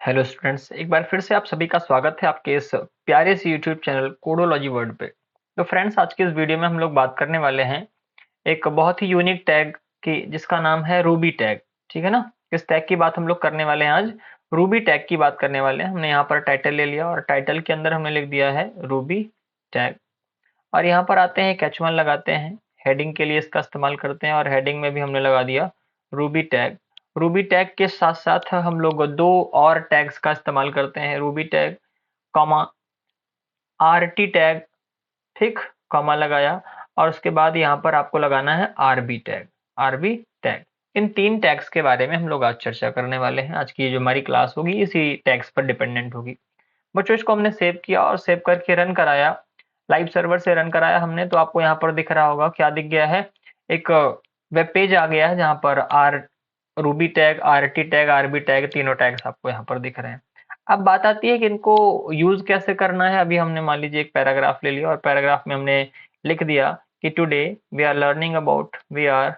Hello students, एक बार फिर से आप सभी का स्वागत है आपके इस प्यारे से यूट्यूब चैनल कोडोलॉजी वर्ल्ड पे। तो फ्रेंड्स, आज के इस वीडियो में हम लोग बात करने वाले हैं एक बहुत ही यूनिक टैग की, जिसका नाम है रूबी टैग। ठीक है ना। इस टैग की बात हम लोग करने वाले हैं आज। रूबी टैग की बात करने वाले हैं। हमने यहाँ पर टाइटल ले लिया और टाइटल के अंदर हमने लिख दिया है रूबी टैग। और यहाँ पर आते हैं, कैच 1 लगाते हैं, हेडिंग के लिए इसका इस्तेमाल करते हैं और हेडिंग में भी हमने लगा दिया रूबी टैग। रूबी टैग के साथ साथ हम लोग दो और टैग्स का इस्तेमाल करते हैं, Ruby tag comma RT tag. ठीक, कॉमा लगाया और उसके बाद यहाँ पर आपको लगाना है आरबी टैग। आरबी टैग, इन तीन टैग्स के बारे में हम लोग आज चर्चा करने वाले हैं। आज की ये जो हमारी क्लास होगी इसी टैग्स पर डिपेंडेंट होगी। बच्चों, इसको हमने सेव किया और सेव करके रन कराया, लाइव सर्वर से रन कराया हमने। तो आपको यहाँ पर दिख रहा होगा, क्या दिख गया है, एक वेब पेज आ गया है जहाँ पर ruby tag, RT tag, RB tag, तीनों टैग्स आपको यहाँ पर दिख रहे हैं। अब बात आती है कि इनको यूज कैसे करना है। अभी हमने मान लीजिए एक पैराग्राफ ले लिया और पैराग्राफ में हमने लिख दिया कि today we are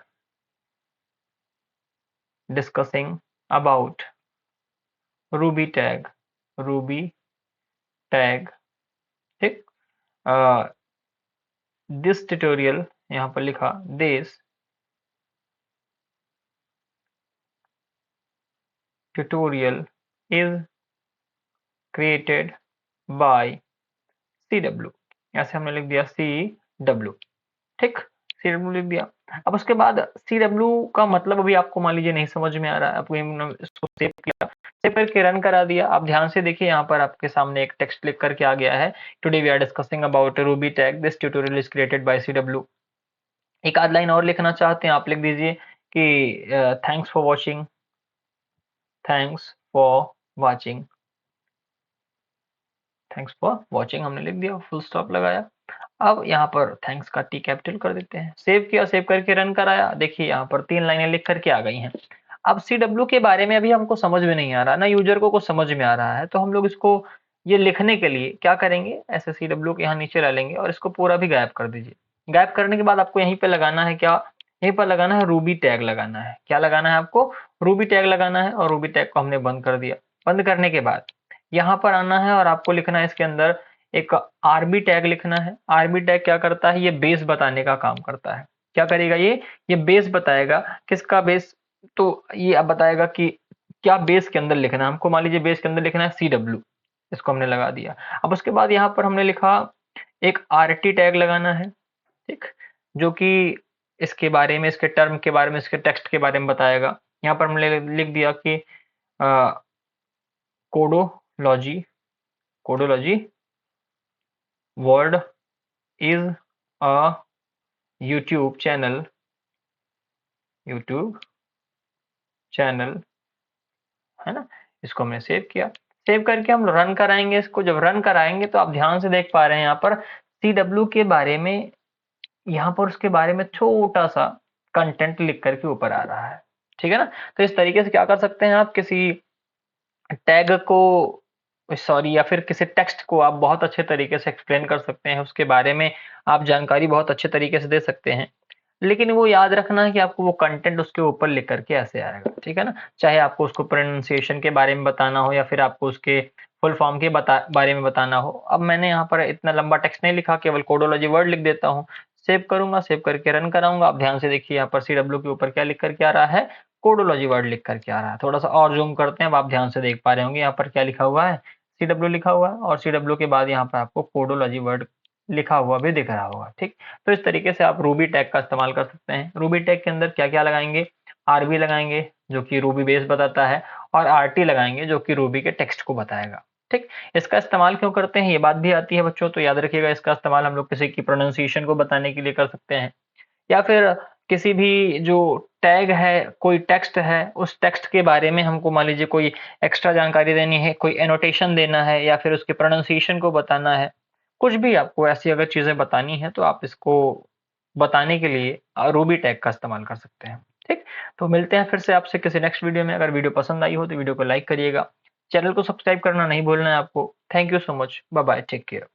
discussing about ruby tag. Ruby tag, ठीक। दिस ट्यूटोरियल, यहाँ पर लिखा this tutorial is created by CW। ऐसे हमने लिख दिया CW, ठीक। CW लिख दिया। अब उसके बाद CW का मतलब अभी आपको मान लीजिए नहीं समझ में आ रहा है, आपको इसको सेव किया, सेव करके रन करा दिया। आप ध्यान से देखिए, यहाँ पर आपके सामने एक टेक्स्ट लिख करके आ गया है, today we are discussing about ruby tag, this tutorial is created by CW। एक आध लाइन और लिखना चाहते हैं आप, लिख दीजिए कि thanks for watching, thanks for watching, thanks for watching हमने लिख दिया, फुल स्टॉप लगाया। अब यहाँ पर थैंक्स का टी कैपिटल कर देते हैं। सेव किया, सेव करके रन कराया। देखिए यहाँ पर 3 लाइनें लिख करके आ गई हैं। अब CW के बारे में अभी हमको समझ में नहीं आ रहा, ना यूजर को कुछ समझ में आ रहा है, तो हम लोग इसको ये लिखने के लिए क्या करेंगे, ऐसे CW के यहाँ नीचे ला लेंगे और इसको पूरा भी गायब कर दीजिए। गायब करने के बाद आपको यहीं पे लगाना है क्या, यहीं पर लगाना है रूबी टैग लगाना है। क्या लगाना है आपको, रूबी टैग लगाना है। और रूबी टैग को हमने बंद कर दिया। बंद करने के बाद यहाँ पर आना है और आपको लिखना है इसके अंदर एक आरबी टैग लिखना है। आरबी टैग क्या करता है, ये बेस बताने का काम करता है। क्या करेगा ये बेस बताएगा। किसका बेस, तो ये अब बताएगा कि क्या बेस के अंदर लिखना है हमको। मान लीजिए बेस के अंदर लिखना है CW, इसको हमने लगा दिया। अब उसके बाद यहाँ पर हमने लिखा एक आरटी टैग लगाना है, ठीक, जो कि इसके बारे में, इसके टर्म के बारे में, इसके टेक्स्ट के बारे में बताएगा। यहाँ पर हमने लिख दिया कि Codology, Codology world is a YouTube channel, YouTube channel, है ना। इसको हमने सेव किया। सेव करके हम रन कराएंगे इसको। जब रन कराएंगे तो आप ध्यान से देख पा रहे हैं यहाँ पर CW के बारे में, यहाँ पर उसके बारे में छोटा सा कंटेंट लिख करके ऊपर आ रहा है, ठीक है ना। तो इस तरीके से क्या कर सकते हैं आप, किसी टैग को, सॉरी, या फिर किसी टेक्स्ट को आप बहुत अच्छे तरीके से एक्सप्लेन कर सकते हैं, उसके बारे में आप जानकारी बहुत अच्छे तरीके से दे सकते हैं। लेकिन वो याद रखना है कि आपको वो कंटेंट उसके ऊपर लिख करके ऐसे आएगा, ठीक है ना। चाहे आपको उसको प्रोनाउंसिएशन के बारे में बताना हो या फिर आपको उसके फुल फॉर्म के बारे में बताना हो। अब मैंने यहाँ पर इतना लंबा टेक्स्ट नहीं लिखा, केवल कोडोलॉजी वर्ड लिख देता हूँ। सेव करूंगा, सेव करके रन कराऊंगा। आप ध्यान से देखिए यहाँ पर CW के ऊपर क्या लिख करके आ रहा है, कोडोलॉजी वर्ड लिख करके आ रहा है। थोड़ा सा और जूम करते हैं, अब आप ध्यान से देख पा रहे होंगे यहाँ पर क्या लिखा हुआ है, CW लिखा हुआ है और CW के बाद यहाँ पर आपको कोडोलॉजी वर्ड लिखा हुआ भी दिख रहा होगा, ठीक। तो इस तरीके से आप रूबी टैग का इस्तेमाल कर सकते हैं। रूबी टैग के अंदर क्या क्या लगाएंगे, आरबी लगाएंगे जो कि रूबी बेस बताता है, और आरटी लगाएंगे जो कि रूबी के टेक्स्ट को बताएगा, ठीक। इसका इस्तेमाल क्यों करते हैं ये बात भी आती है बच्चों, तो याद रखिएगा इसका इस्तेमाल हम लोग किसी की प्रोनाउंसिएशन को बताने के लिए कर सकते हैं, या फिर किसी भी जो टैग है, कोई टेक्स्ट है, उस टेक्स्ट के बारे में हमको मान लीजिए कोई एक्स्ट्रा जानकारी देनी है, कोई एनोटेशन देना है, या फिर उसके प्रोनाउंसिएशन को बताना है। कुछ भी आपको ऐसी अगर चीजें बतानी है तो आप इसको बताने के लिए रूबी टैग का इस्तेमाल कर सकते हैं, ठीक। तो मिलते हैं फिर से आपसे किसी नेक्स्ट वीडियो में। अगर वीडियो पसंद आई हो तो वीडियो को लाइक करिएगा, चैनल को सब्सक्राइब करना नहीं भूलना है आपको। Thank you so much, bye bye, take care.